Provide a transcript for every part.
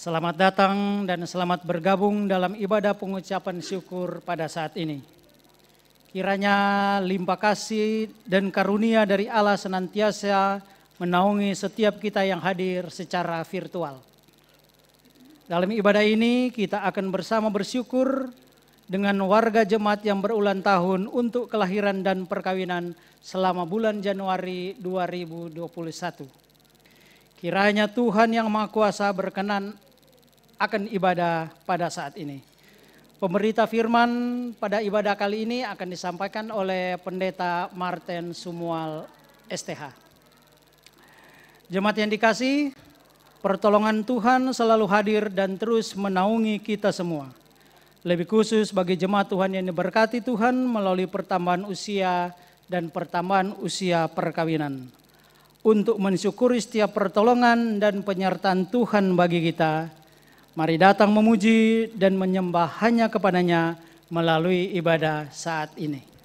Selamat datang dan selamat bergabung dalam ibadah pengucapan syukur pada saat ini. Kiranya limpah kasih dan karunia dari Allah senantiasa menaungi setiap kita yang hadir secara virtual. Dalam ibadah ini kita akan bersama bersyukur dengan warga jemaat yang berulang tahun untuk kelahiran dan perkawinan selama bulan Januari 2021. Kiranya Tuhan yang Maha Kuasa berkenan akan ibadah pada saat ini. Pemberita firman pada ibadah kali ini akan disampaikan oleh Pendeta Martin Sumual STH. Jemaat yang dikasihi, pertolongan Tuhan selalu hadir dan terus menaungi kita semua. Lebih khusus bagi jemaat Tuhan yang diberkati Tuhan melalui pertambahan usia dan pertambahan usia perkawinan. Untuk mensyukuri setiap pertolongan dan penyertaan Tuhan bagi kita, mari datang memuji dan menyembah hanya kepadanya melalui ibadah saat ini.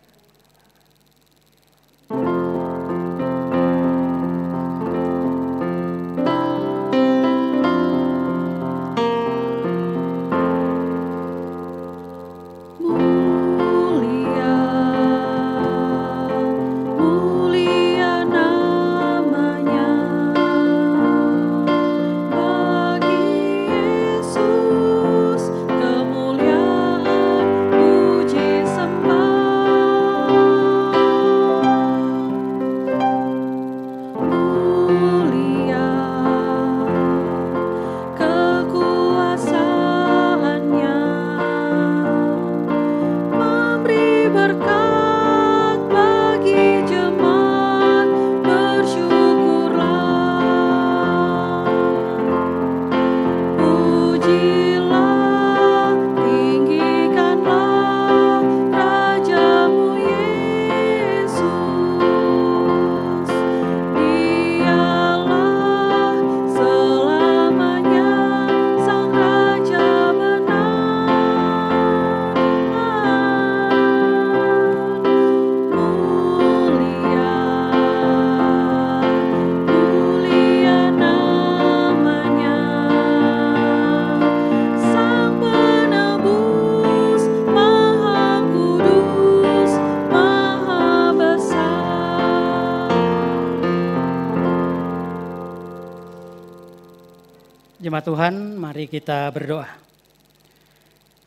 Jemaat Tuhan, mari kita berdoa.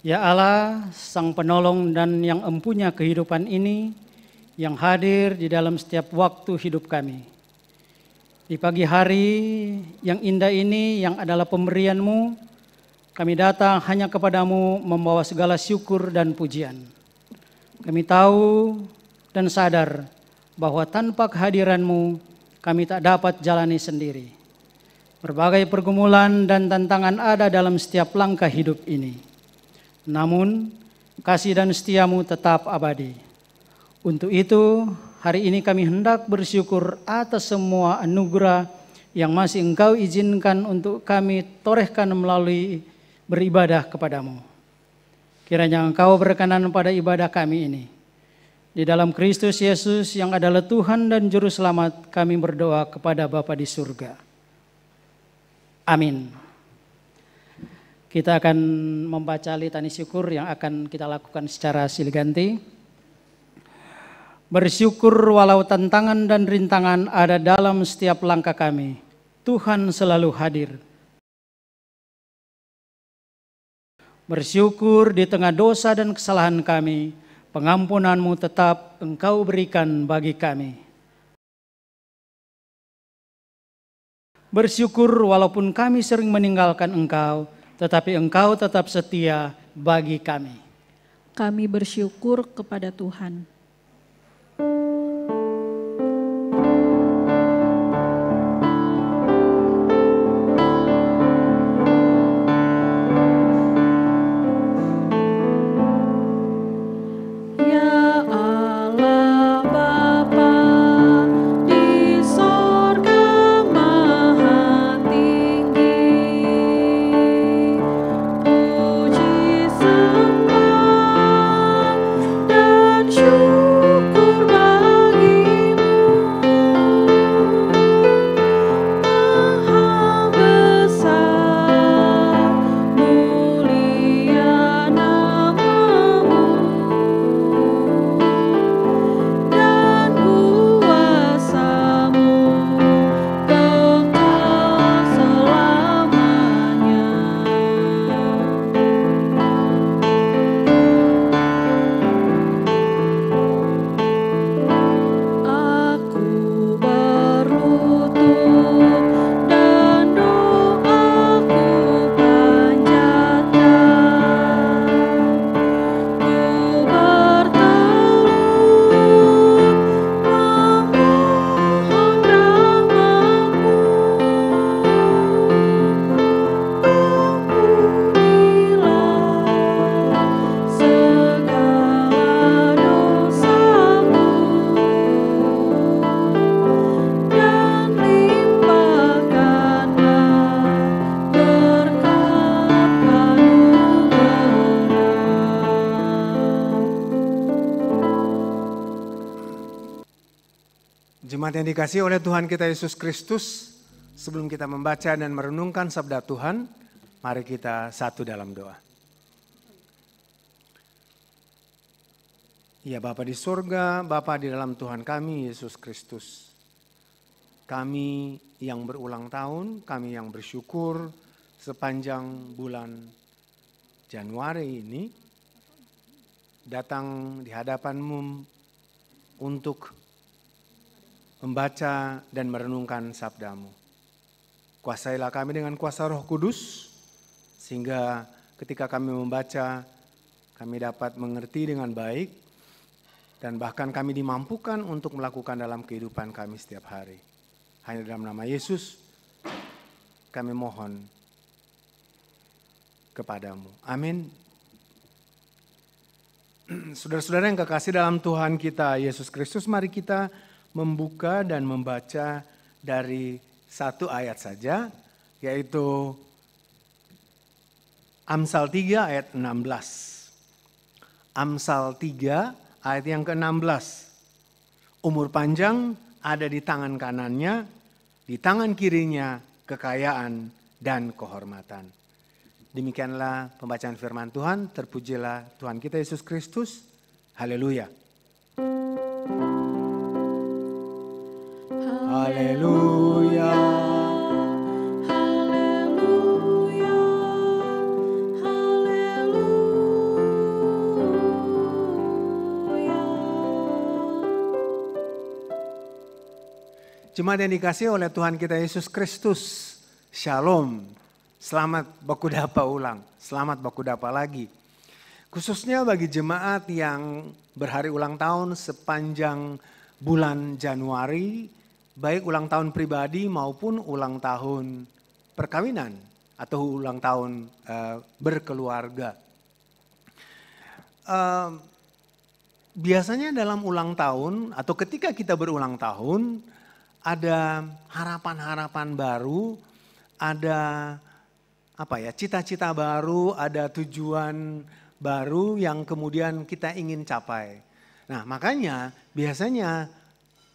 Ya Allah, Sang Penolong dan yang empunya kehidupan ini, yang hadir di dalam setiap waktu hidup kami. Di pagi hari yang indah ini, yang adalah pemberian-Mu, kami datang hanya kepadamu membawa segala syukur dan pujian. Kami tahu dan sadar bahwa tanpa kehadiran-Mu, kami tak dapat jalani sendiri. Berbagai pergumulan dan tantangan ada dalam setiap langkah hidup ini. Namun, kasih dan setia-Mu tetap abadi. Untuk itu, hari ini kami hendak bersyukur atas semua anugerah yang masih Engkau izinkan untuk kami torehkan melalui beribadah kepadamu. Kiranya Engkau berkenan pada ibadah kami ini. Di dalam Kristus Yesus yang adalah Tuhan dan Juru Selamat, kami berdoa kepada Bapa di surga. Amin. Kita akan membaca litani syukur yang akan kita lakukan secara silih ganti. Bersyukur walau tantangan dan rintangan ada dalam setiap langkah kami, Tuhan selalu hadir. Bersyukur di tengah dosa dan kesalahan kami, pengampunan-Mu tetap Engkau berikan bagi kami. Bersyukur walaupun kami sering meninggalkan Engkau, tetapi Engkau tetap setia bagi kami. Kami bersyukur kepada Tuhan. Syukur Jemaat yang dikasihi oleh Tuhan kita Yesus Kristus, sebelum kita membaca dan merenungkan sabda Tuhan, mari kita satu dalam doa. Ya Bapa di surga, Bapa di dalam Tuhan kami Yesus Kristus. Kami yang berulang tahun, kami yang bersyukur sepanjang bulan Januari ini datang di hadapan-Mu untuk membaca dan merenungkan sabda-Mu. Kuasailah kami dengan kuasa Roh Kudus, sehingga ketika kami membaca, kami dapat mengerti dengan baik, dan bahkan kami dimampukan untuk melakukan dalam kehidupan kami setiap hari. Hanya dalam nama Yesus, kami mohon kepadamu. Amin. Saudara-saudara yang kekasih dalam Tuhan kita Yesus Kristus, mari kita membuka dan membaca dari satu ayat saja, yaitu Amsal 3 ayat 16. Amsal 3 ayat yang ke-16. Umur panjang ada di tangan kanannya, di tangan kirinya kekayaan dan kehormatan. Demikianlah pembacaan firman Tuhan, terpujilah Tuhan kita Yesus Kristus. Haleluya. Haleluya. Haleluya. Haleluya. Jemaat yang dikasihi oleh Tuhan kita Yesus Kristus, Shalom. Selamat baku dapa ulang, selamat baku dapa lagi. Khususnya bagi jemaat yang berhari ulang tahun sepanjang bulan Januari, baik ulang tahun pribadi maupun ulang tahun perkawinan atau ulang tahun berkeluarga. Biasanya dalam ulang tahun atau ketika kita berulang tahun, ada harapan-harapan baru, ada cita-cita baru, ada tujuan baru yang kemudian kita ingin capai. Nah, makanya biasanya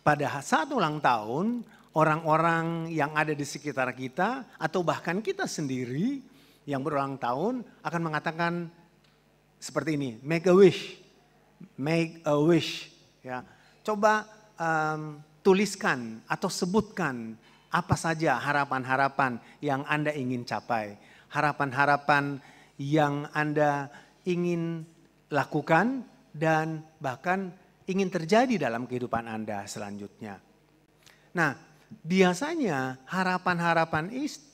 pada saat ulang tahun, orang-orang yang ada di sekitar kita atau bahkan kita sendiri yang berulang tahun akan mengatakan seperti ini, make a wish. Make a wish. Ya. Coba tuliskan atau sebutkan apa saja harapan-harapan yang Anda ingin capai. Harapan-harapan yang Anda ingin lakukan dan bahkan ingin terjadi dalam kehidupan Anda selanjutnya. Nah, biasanya harapan-harapan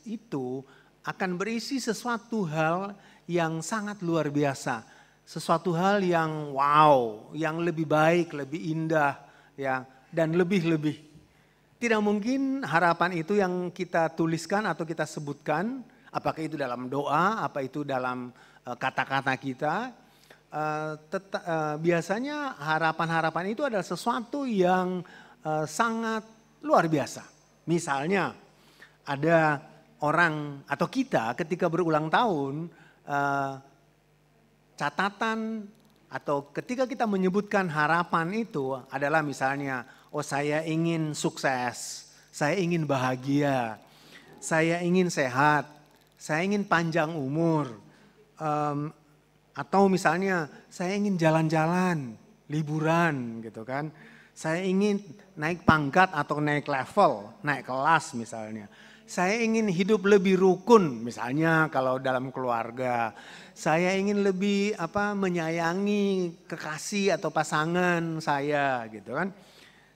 itu akan berisi sesuatu hal yang sangat luar biasa. Sesuatu hal yang wow, yang lebih baik, lebih indah, ya, dan lebih-lebih. Tidak mungkin harapan itu yang kita tuliskan atau kita sebutkan, apakah itu dalam doa, apa itu dalam kata-kata kita. Biasanya harapan-harapan itu adalah sesuatu yang sangat luar biasa. Misalnya ada orang atau kita ketika berulang tahun, catatan atau ketika kita menyebutkan harapan itu adalah misalnya, oh saya ingin sukses, saya ingin bahagia, saya ingin sehat, saya ingin panjang umur, atau misalnya saya ingin jalan-jalan, liburan gitu kan. Saya ingin naik pangkat atau naik level, naik kelas misalnya. Saya ingin hidup lebih rukun misalnya kalau dalam keluarga. Saya ingin lebih menyayangi kekasih atau pasangan saya gitu kan.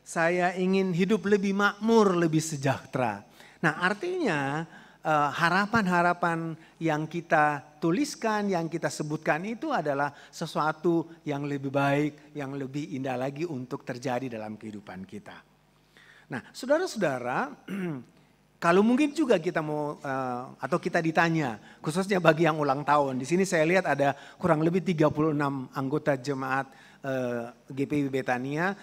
Saya ingin hidup lebih makmur, lebih sejahtera. Nah, artinya harapan-harapan yang kita tuliskan, yang kita sebutkan itu adalah sesuatu yang lebih baik, yang lebih indah lagi untuk terjadi dalam kehidupan kita. Nah, saudara-saudara, kalau mungkin juga kita mau atau kita ditanya, khususnya bagi yang ulang tahun. Di sini saya lihat ada kurang lebih 36 anggota jemaat GPIB Betania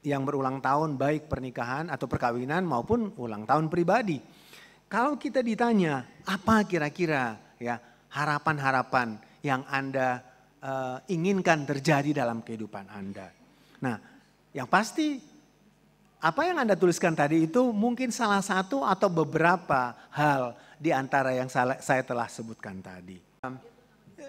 yang berulang tahun baik pernikahan atau perkawinan maupun ulang tahun pribadi. Kalau kita ditanya apa kira-kira ya harapan-harapan yang Anda inginkan terjadi dalam kehidupan Anda. Nah, yang pasti apa yang Anda tuliskan tadi itu mungkin salah satu atau beberapa hal di antara yang saya telah sebutkan tadi.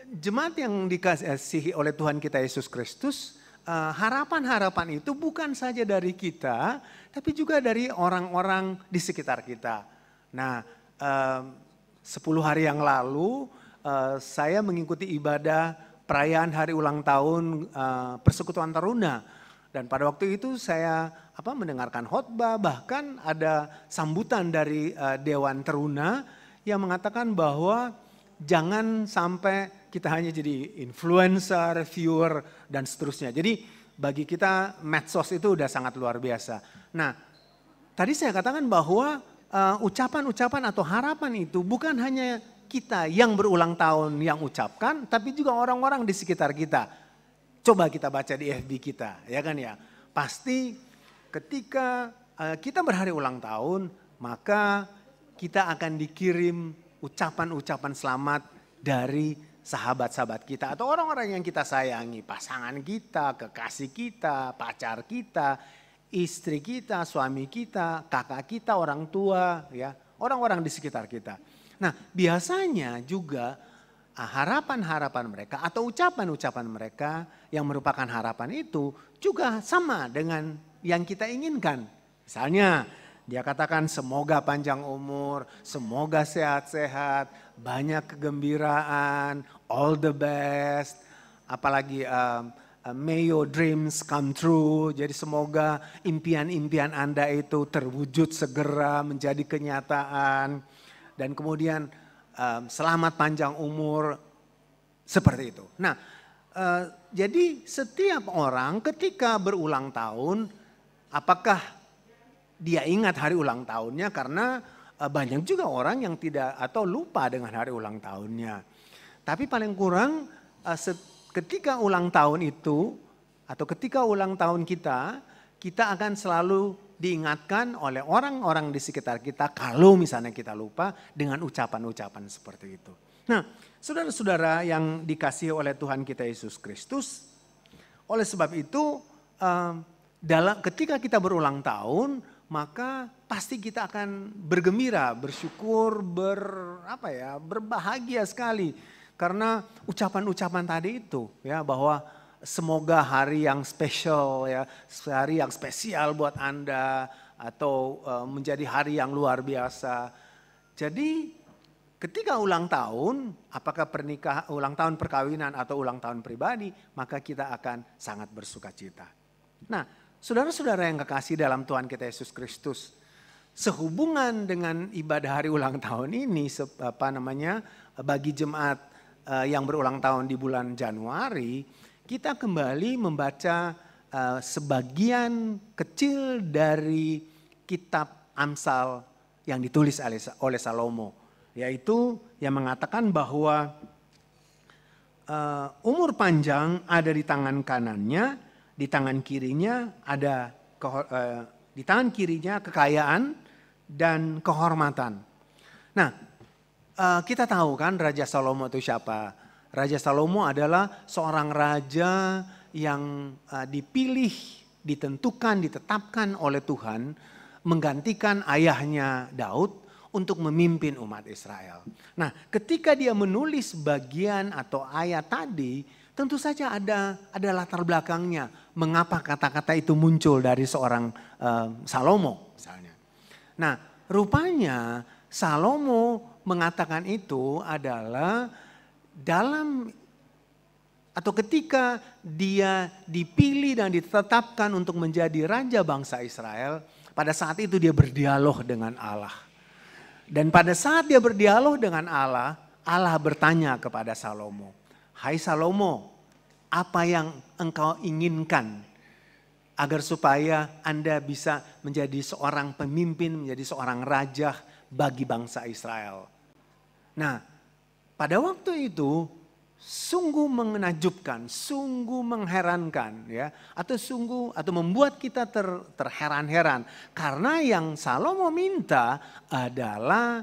Jemaat yang dikasihi oleh Tuhan kita Yesus Kristus, harapan-harapan itu bukan saja dari kita, tapi juga dari orang-orang di sekitar kita. Nah, 10 hari yang lalu saya mengikuti ibadah perayaan hari ulang tahun Persekutuan Taruna. Dan pada waktu itu saya mendengarkan khotbah, bahkan ada sambutan dari Dewan Teruna yang mengatakan bahwa jangan sampai kita hanya jadi influencer, viewer, dan seterusnya. Jadi bagi kita medsos itu udah sangat luar biasa. Nah, tadi saya katakan bahwa ucapan-ucapan atau harapan itu bukan hanya kita yang berulang tahun yang ucapkan, tapi juga orang-orang di sekitar kita. Coba kita baca di FB kita, ya kan ya. Pasti ketika kita berhari ulang tahun, maka kita akan dikirim ucapan-ucapan selamat dari sahabat-sahabat kita atau orang-orang yang kita sayangi, pasangan kita, kekasih kita, pacar kita, istri kita, suami kita, kakak kita, orang tua, ya, orang-orang di sekitar kita. Nah, biasanya juga harapan-harapan mereka atau ucapan-ucapan mereka yang merupakan harapan itu juga sama dengan yang kita inginkan. Misalnya dia katakan semoga panjang umur, semoga sehat-sehat, banyak kegembiraan, all the best, apalagi may your dreams come true. Jadi semoga impian-impian Anda itu terwujud segera menjadi kenyataan. Dan kemudian selamat panjang umur, seperti itu. Nah, jadi setiap orang ketika berulang tahun, apakah dia ingat hari ulang tahunnya? Karena banyak juga orang yang tidak atau lupa dengan hari ulang tahunnya. Tapi paling kurang ketika ulang tahun itu atau ketika ulang tahun kita akan selalu diingatkan oleh orang-orang di sekitar kita kalau misalnya kita lupa dengan ucapan-ucapan seperti itu. Nah, saudara-saudara yang dikasihi oleh Tuhan kita Yesus Kristus, oleh sebab itu ketika kita berulang tahun, maka pasti kita akan bergembira, bersyukur, berbahagia sekali karena ucapan-ucapan tadi itu, ya, bahwa semoga hari yang spesial, ya, hari yang spesial buat Anda atau menjadi hari yang luar biasa. Jadi ketika ulang tahun, apakah ulang tahun perkawinan atau ulang tahun pribadi, maka kita akan sangat bersuka cita. Nah, saudara-saudara yang kekasih dalam Tuhan kita Yesus Kristus, sehubungan dengan ibadah hari ulang tahun ini, bagi jemaat yang berulang tahun di bulan Januari, kita kembali membaca sebagian kecil dari kitab Amsal yang ditulis oleh Salomo. Yaitu yang mengatakan bahwa umur panjang ada di tangan kanannya, di tangan kirinya di tangan kirinya kekayaan dan kehormatan. Nah, kita tahu kan Raja Salomo itu siapa? Raja Salomo adalah seorang raja yang dipilih, ditentukan, ditetapkan oleh Tuhan menggantikan ayahnya Daud untuk memimpin umat Israel. Nah, ketika dia menulis bagian atau ayat tadi, tentu saja ada latar belakangnya. Mengapa kata-kata itu muncul dari seorang Salomo misalnya. Nah, rupanya Salomo mengatakan itu adalah ketika dia dipilih dan ditetapkan untuk menjadi raja bangsa Israel, pada saat itu dia berdialog dengan Allah. Dan pada saat dia berdialog dengan Allah, Allah bertanya kepada Salomo, "Hai Salomo, apa yang engkau inginkan agar supaya Anda bisa menjadi seorang pemimpin, menjadi seorang raja bagi bangsa Israel?" Nah, pada waktu itu sungguh menakjubkan, sungguh mengherankan, ya, atau membuat kita terheran-heran karena yang Salomo minta adalah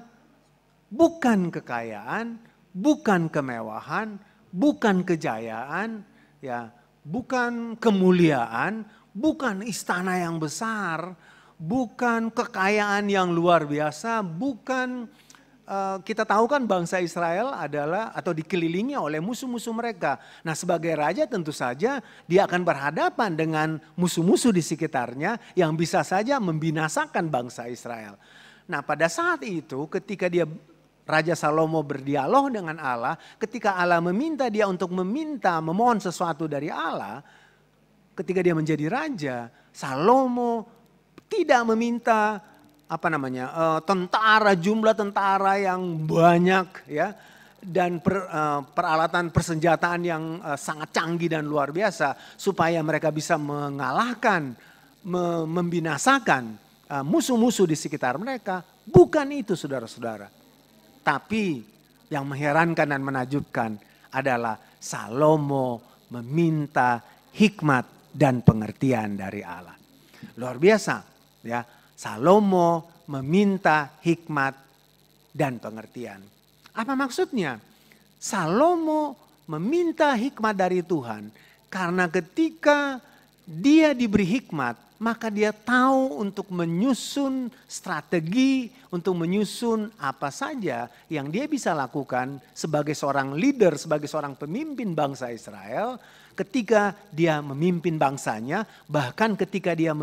bukan kekayaan, bukan kemewahan, bukan kejayaan, ya, bukan kemuliaan, bukan istana yang besar, bukan kekayaan yang luar biasa, bukan kita tahu kan bangsa Israel adalah atau dikelilingi oleh musuh-musuh mereka. Nah, sebagai raja tentu saja dia akan berhadapan dengan musuh-musuh di sekitarnya yang bisa saja membinasakan bangsa Israel. Nah, pada saat itu ketika Raja Salomo berdialog dengan Allah, ketika Allah meminta dia untuk memohon sesuatu dari Allah, ketika dia menjadi raja, Salomo tidak meminta jumlah tentara yang banyak ya, dan peralatan persenjataan yang sangat canggih dan luar biasa supaya mereka bisa mengalahkan, membinasakan musuh-musuh di sekitar mereka. Bukan itu saudara-saudara. Tapi yang mengherankan dan menakjubkan adalah Salomo meminta hikmat dan pengertian dari Allah. Luar biasa ya. Salomo meminta hikmat dan pengertian. Apa maksudnya? Salomo meminta hikmat dari Tuhan karena ketika dia diberi hikmat, maka dia tahu untuk menyusun strategi, untuk menyusun apa saja yang dia bisa lakukan sebagai seorang leader, sebagai seorang pemimpin bangsa Israel ketika dia memimpin bangsanya, bahkan ketika dia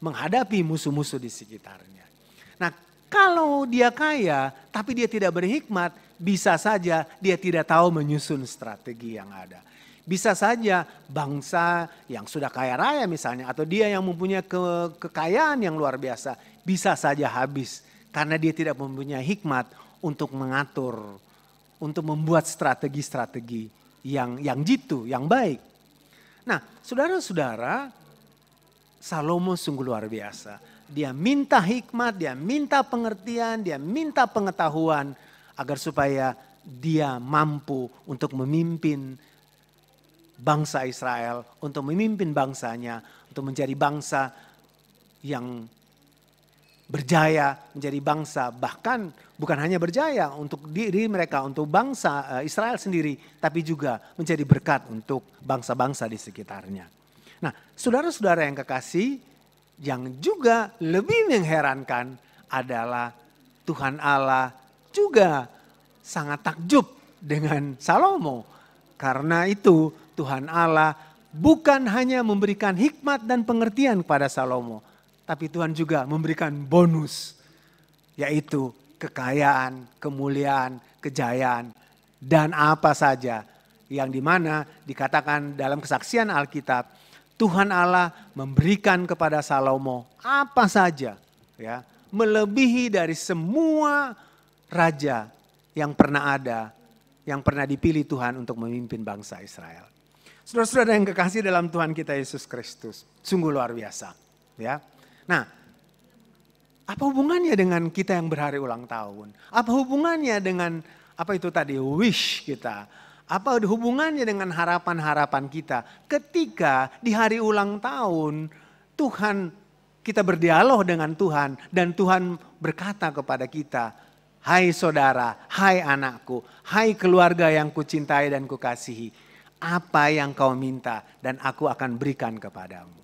menghadapi musuh-musuh di sekitarnya. Nah, kalau dia kaya tapi dia tidak berhikmat, bisa saja dia tidak tahu menyusun strategi yang ada. Bisa saja bangsa yang sudah kaya raya misalnya, atau dia yang mempunyai kekayaan yang luar biasa, bisa saja habis karena dia tidak mempunyai hikmat untuk mengatur, untuk membuat strategi-strategi yang jitu, yang baik. Nah, saudara-saudara, Salomo sungguh luar biasa. Dia minta hikmat, dia minta pengertian, dia minta pengetahuan agar supaya dia mampu untuk memimpin bangsa Israel, untuk memimpin bangsanya, untuk menjadi bangsa yang berjaya, menjadi bangsa bahkan bukan hanya berjaya untuk diri mereka, untuk bangsa Israel sendiri, tapi juga menjadi berkat untuk bangsa-bangsa di sekitarnya. Nah, saudara-saudara yang kekasih, yang juga lebih mengherankan adalah Tuhan Allah juga sangat takjub dengan Salomo. Karena itu Tuhan Allah bukan hanya memberikan hikmat dan pengertian kepada Salomo, tapi Tuhan juga memberikan bonus, yaitu kekayaan, kemuliaan, kejayaan, dan apa saja yang dimana dikatakan dalam kesaksian Alkitab, Tuhan Allah memberikan kepada Salomo apa saja ya, melebihi dari semua raja yang pernah ada, yang pernah dipilih Tuhan untuk memimpin bangsa Israel. Saudara-saudara yang kekasih dalam Tuhan kita Yesus Kristus, sungguh luar biasa ya. Nah, apa hubungannya dengan kita yang berhari ulang tahun? Apa hubungannya dengan apa itu tadi wish kita? Apa hubungannya dengan harapan-harapan kita ketika di hari ulang tahun Tuhan, kita berdialog dengan Tuhan dan Tuhan berkata kepada kita, hai saudara, hai anakku, hai keluarga yang kucintai dan kukasihi, apa yang kau minta dan aku akan berikan kepadamu.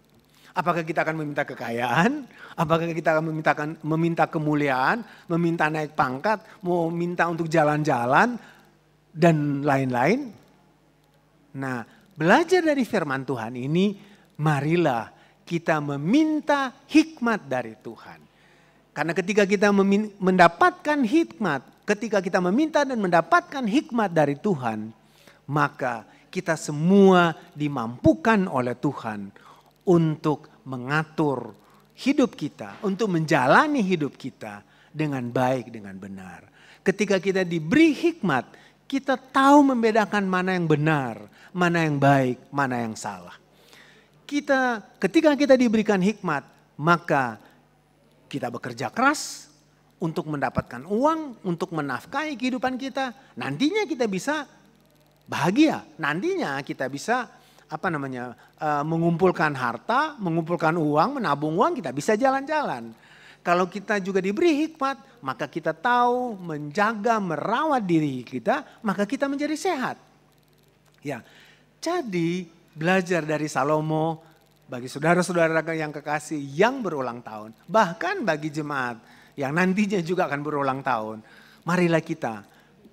Apakah kita akan meminta kekayaan? Apakah kita akan meminta kemuliaan, meminta naik pangkat, mau minta untuk jalan-jalan? Dan lain-lain. Nah, belajar dari firman Tuhan ini, marilah kita meminta hikmat dari Tuhan. Karena ketika kita mendapatkan hikmat, ketika kita meminta dan mendapatkan hikmat dari Tuhan, maka kita semua dimampukan oleh Tuhan untuk mengatur hidup kita, untuk menjalani hidup kita dengan baik, dengan benar. Ketika kita diberi hikmat, kita tahu membedakan mana yang benar, mana yang baik, mana yang salah. Ketika kita diberikan hikmat, maka kita bekerja keras untuk mendapatkan uang, untuk menafkahi kehidupan kita. Nantinya kita bisa bahagia, nantinya kita bisa mengumpulkan harta, mengumpulkan uang, menabung uang, kita bisa jalan-jalan. Kalau kita juga diberi hikmat, maka kita tahu menjaga, merawat diri kita, maka kita menjadi sehat. Ya, jadi belajar dari Salomo, bagi saudara-saudara yang kekasih yang berulang tahun, bahkan bagi jemaat yang nantinya juga akan berulang tahun, marilah kita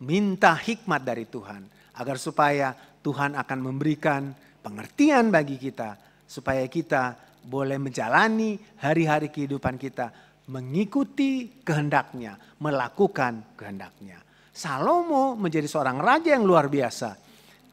minta hikmat dari Tuhan agar supaya Tuhan akan memberikan pengertian bagi kita supaya kita boleh menjalani hari-hari kehidupan kita mengikuti kehendaknya, melakukan kehendaknya. Salomo menjadi seorang raja yang luar biasa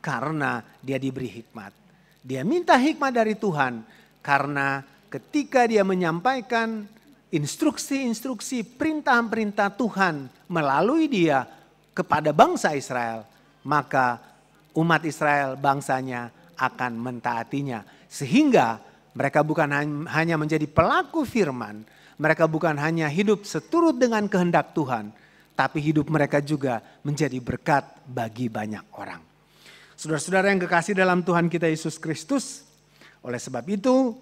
karena dia diberi hikmat. Dia minta hikmat dari Tuhan karena ketika dia menyampaikan instruksi-instruksi, perintah-perintah Tuhan melalui dia kepada bangsa Israel, maka umat Israel bangsanya akan mentaatinya. Sehingga mereka bukan hanya menjadi pelaku firman, mereka bukan hanya hidup seturut dengan kehendak Tuhan, tapi hidup mereka juga menjadi berkat bagi banyak orang. Saudara-saudara yang kekasih dalam Tuhan kita Yesus Kristus, oleh sebab itu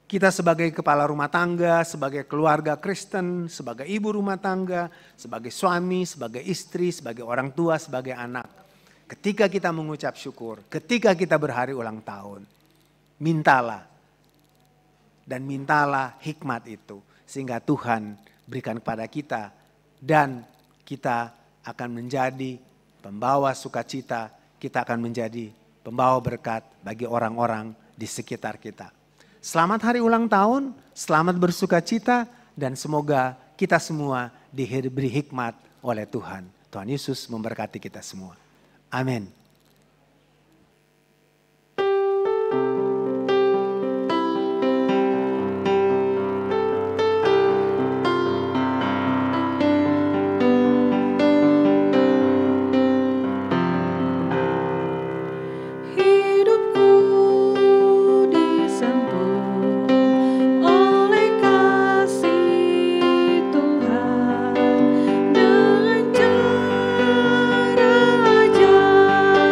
kita sebagai kepala rumah tangga, sebagai keluarga Kristen, sebagai ibu rumah tangga, sebagai suami, sebagai istri, sebagai orang tua, sebagai anak. Ketika kita mengucap syukur, ketika kita berhari ulang tahun, mintalah hikmat itu. Sehingga Tuhan berikan kepada kita dan kita akan menjadi pembawa sukacita, kita akan menjadi pembawa berkat bagi orang-orang di sekitar kita. Selamat hari ulang tahun, selamat bersukacita, dan semoga kita semua diberi hikmat oleh Tuhan. Tuhan Yesus memberkati kita semua. Amin. Hidupku disentuh oleh kasih Tuhan dengan cara ajaib.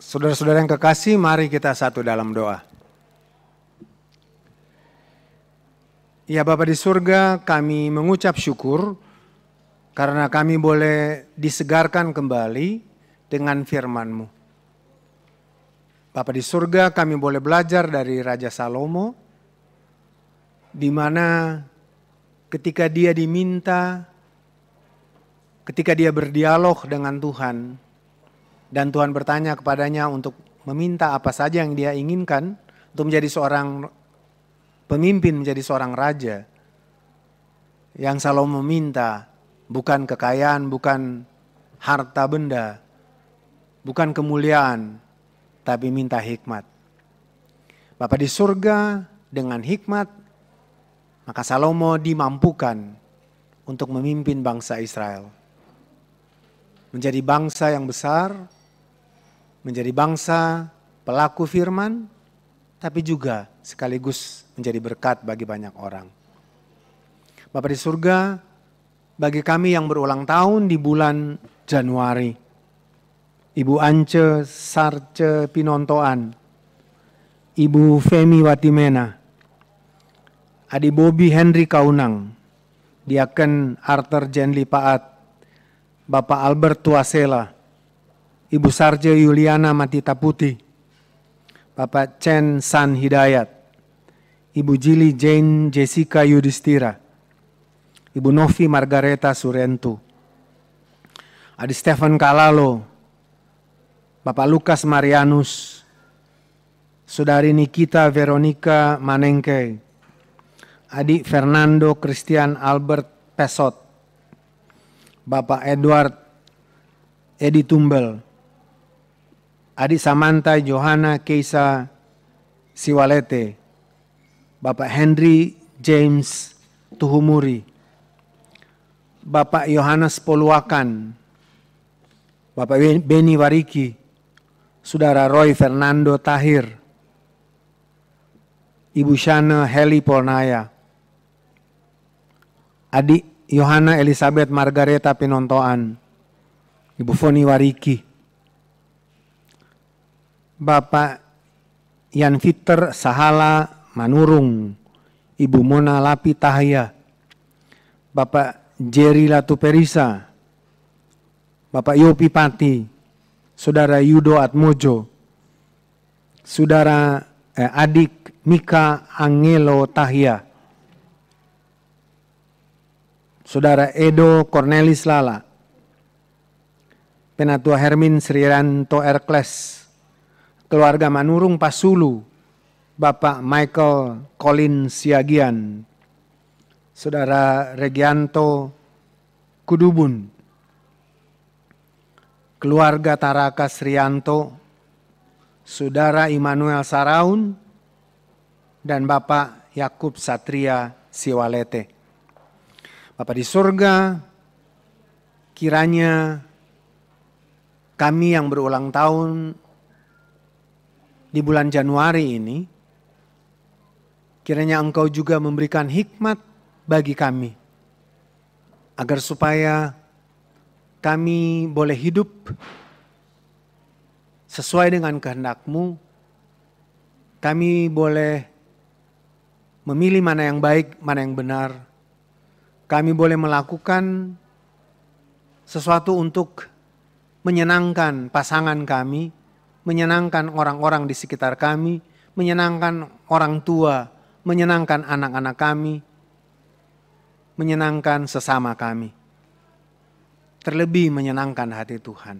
Saudara-saudara yang kekasih, mari kita satu dalam doa. Ya Bapa di surga, kami mengucap syukur karena kami boleh disegarkan kembali dengan firman-Mu. Bapa di surga, kami boleh belajar dari Raja Salomo, di mana ketika dia diminta, ketika dia berdialog dengan Tuhan, dan Tuhan bertanya kepadanya untuk meminta apa saja yang dia inginkan untuk menjadi seorang pemimpin, menjadi seorang raja. Yang Salomo minta bukan kekayaan, bukan harta benda, bukan kemuliaan, tapi minta hikmat. Bapa di surga, dengan hikmat, maka Salomo dimampukan untuk memimpin bangsa Israel. Menjadi bangsa yang besar, menjadi bangsa pelaku firman, tapi juga sekaligus menjadi berkat bagi banyak orang. Bapa di surga, bagi kami yang berulang tahun di bulan Januari, Ibu Ance Sarce Pinontoan, Ibu Femi Watimena, Adi Bobi Henry Kaunang, Diaken Arthur Jenli Paat, Bapak Albert Tuasela, Ibu Sarje Yuliana Matita Putih, Bapak Chen San Hidayat, Ibu Jili Jane Jessica Yudhistira, Ibu Novi Margareta Surentu, Adi Stefan Kalalo, Bapak Lukas Marianus, Saudari Nikita Veronica Manengke, Adik Fernando Christian Albert Pesot, Bapak Edward Edi Tumbel, Adik Samantha Johanna Keisa Siwalete, Bapak Henry James Tuhumuri, Bapak Yohanes Poluakan, Bapak Beni Wariki, Saudara Roy Fernando Tahir, Ibu Shana Heli Pornaya, Adik Yohana Elizabeth Margareta Pinontoan, Ibu Foni Wariki, Bapak Yan Fiter Sahala Manurung, Ibu Mona Lapi Tahya, Bapak Jerry Latuperisa, Bapak Yopi Pati, Saudara Yudo Atmojo, Saudara Adik Mika Angelo Tahya, Saudara Edo Cornelis Lala, Penatua Hermin Sriranto Erkles, keluarga Manurung Pasulu, Bapak Michael Colin Siagian, Saudara Regianto Kudubun, keluarga Taraka Srianto, Saudara Immanuel Saraun, dan Bapak Yakub Satria Siwalete. Bapak di surga, kiranya kami yang berulang tahun di bulan Januari ini, kiranya Engkau juga memberikan hikmat bagi kami, agar supaya kami boleh hidup sesuai dengan kehendak-Mu. Kami boleh memilih mana yang baik, mana yang benar. Kami boleh melakukan sesuatu untuk menyenangkan pasangan kami, menyenangkan orang-orang di sekitar kami, menyenangkan orang tua, menyenangkan anak-anak kami, menyenangkan sesama kami. Terlebih menyenangkan hati Tuhan.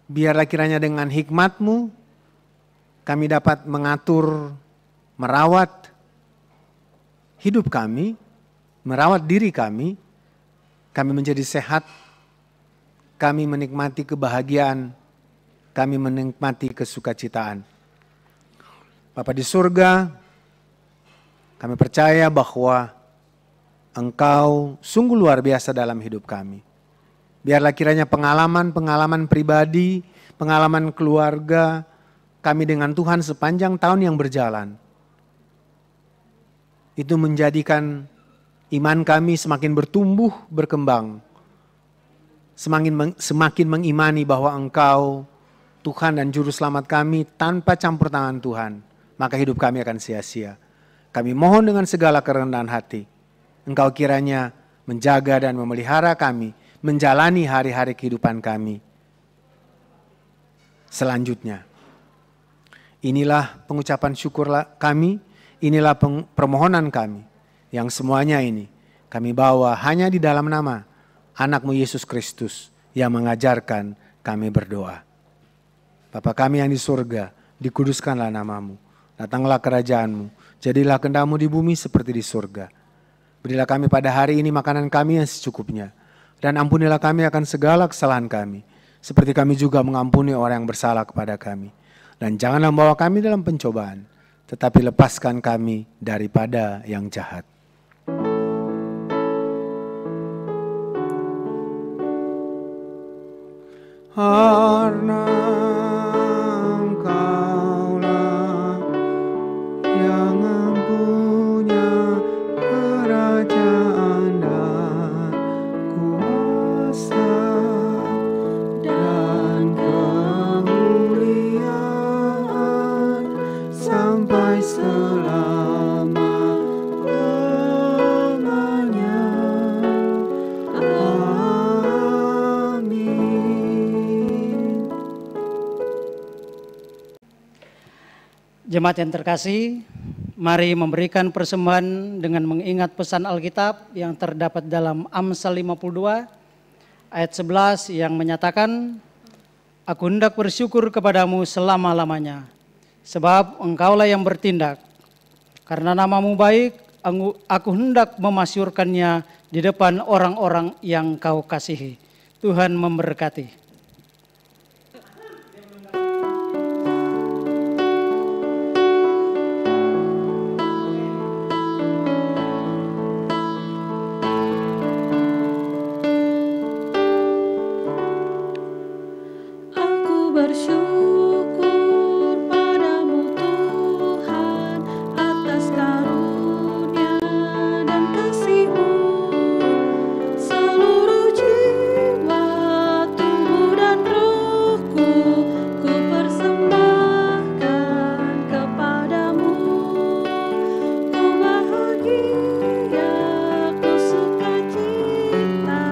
Biarlah kiranya dengan hikmat-Mu kami dapat mengatur, merawat hidup kami, merawat diri kami menjadi sehat, kami menikmati kebahagiaan, kami menikmati kesukacitaan. Bapa di surga, kami percaya bahwa Engkau sungguh luar biasa dalam hidup kami. Biarlah kiranya pengalaman-pengalaman pribadi, pengalaman keluarga kami dengan Tuhan sepanjang tahun yang berjalan, itu menjadikan iman kami semakin bertumbuh, berkembang. Semakin mengimani bahwa Engkau Tuhan dan Juru Selamat kami tanpa campur tangan Tuhan, maka hidup kami akan sia-sia. Kami mohon dengan segala kerendahan hati, Engkau kiranya menjaga dan memelihara kami, menjalani hari-hari kehidupan kami selanjutnya. Inilah pengucapan syukur kami, inilah permohonan kami, yang semuanya ini kami bawa hanya di dalam nama Anak-Mu Yesus Kristus yang mengajarkan kami berdoa. Bapa kami yang di surga, dikuduskanlah nama-Mu, datanglah kerajaan-Mu, jadilah kehendak-Mu di bumi seperti di surga. Berilah kami pada hari ini makanan kami yang secukupnya, dan ampunilah kami akan segala kesalahan kami, seperti kami juga mengampuni orang yang bersalah kepada kami. Dan janganlah membawa kami dalam pencobaan, tetapi lepaskan kami daripada yang jahat. Karena Engkaulah yang mempunyai kerajaan dan kuasa dan kemuliaan sampai selama-lamanya. Amin. Jemaat yang terkasih, mari memberikan persembahan dengan mengingat pesan Alkitab yang terdapat dalam Amsal 52 ayat 11 yang menyatakan, Aku hendak bersyukur kepadamu selama-lamanya, sebab engkaulah yang bertindak. Karena namamu baik, aku hendak memasyurkannya di depan orang-orang yang kau kasihi. Tuhan memberkati. Aku bersyukur padamu Tuhan atas karunia dan kasih-Mu. Seluruh jiwa, tubuh dan rohku ku persembahkan kepadamu. Ku bahagia, ku sukacita,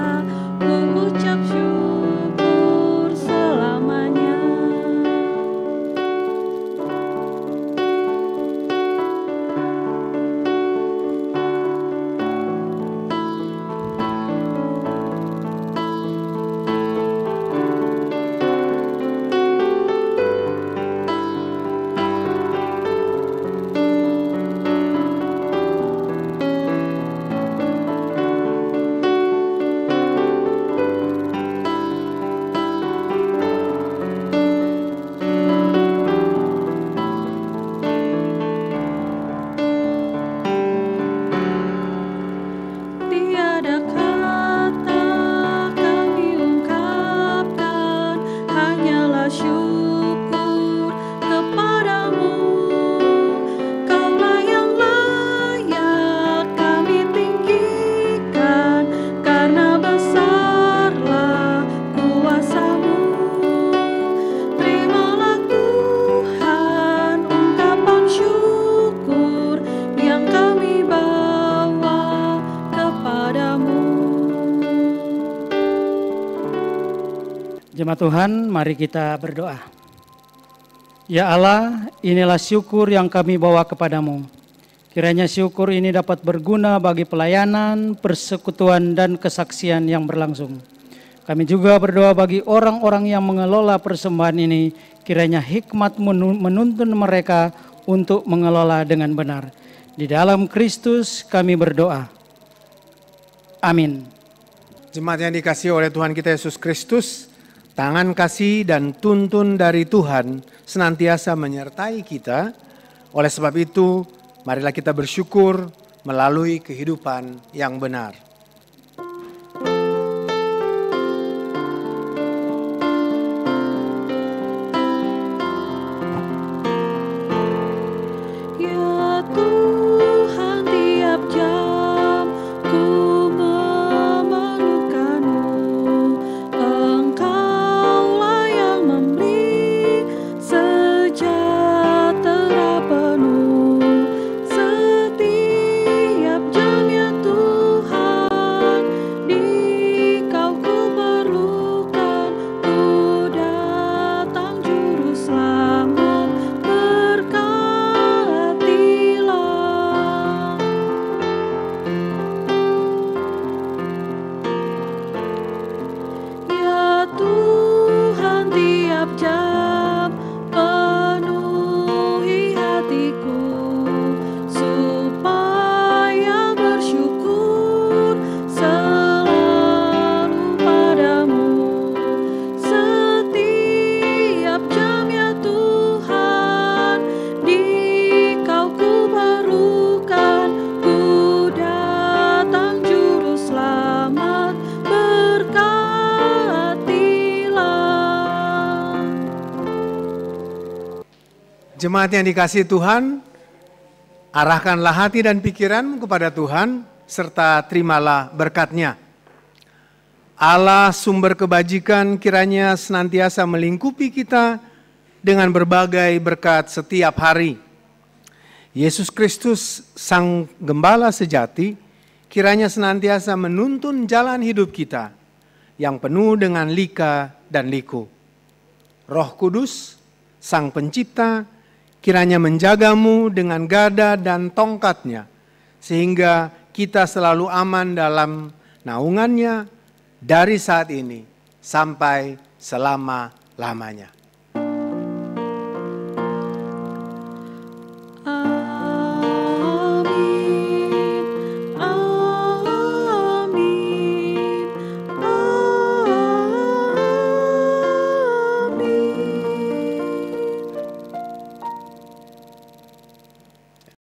ku ucap syukur selamanya. Tiada kata kami ungkapkan, hanyalah syukur kepadamu. Kaulah yang layak kami tinggikan, karena besarlah kuasa-Mu. Terimalah Tuhan ungkapan syukur yang kami bawa kepadamu. Jemaat Tuhan, mari kita berdoa. Ya Allah, inilah syukur yang kami bawa kepadamu. Kiranya syukur ini dapat berguna bagi pelayanan, persekutuan, dan kesaksian yang berlangsung. Kami juga berdoa bagi orang-orang yang mengelola persembahan ini, kiranya hikmat menuntun mereka untuk mengelola dengan benar. Di dalam Kristus kami berdoa. Amin. Jemaat yang dikasihi oleh Tuhan kita Yesus Kristus, tangan kasih dan tuntun dari Tuhan senantiasa menyertai kita. Oleh sebab itu, marilah kita bersyukur melalui kehidupan yang benar. Ya Tuhan, tiap jam ku memerlukan-Mu. Engkaulah yang memberi Jemaat yang dikasihi Tuhan, arahkanlah hati dan pikiranmu kepada Tuhan, serta terimalah berkat-Nya. Allah sumber kebajikan kiranya senantiasa melingkupi kita dengan berbagai berkat setiap hari. Yesus Kristus, Sang Gembala sejati, kiranya senantiasa menuntun jalan hidup kita yang penuh dengan lika dan liku. Roh Kudus, Sang Pencipta, kiranya menjagamu dengan gada dan tongkat-Nya, sehingga kita selalu aman dalam naungan-Nya dari saat ini sampai selama-lamanya.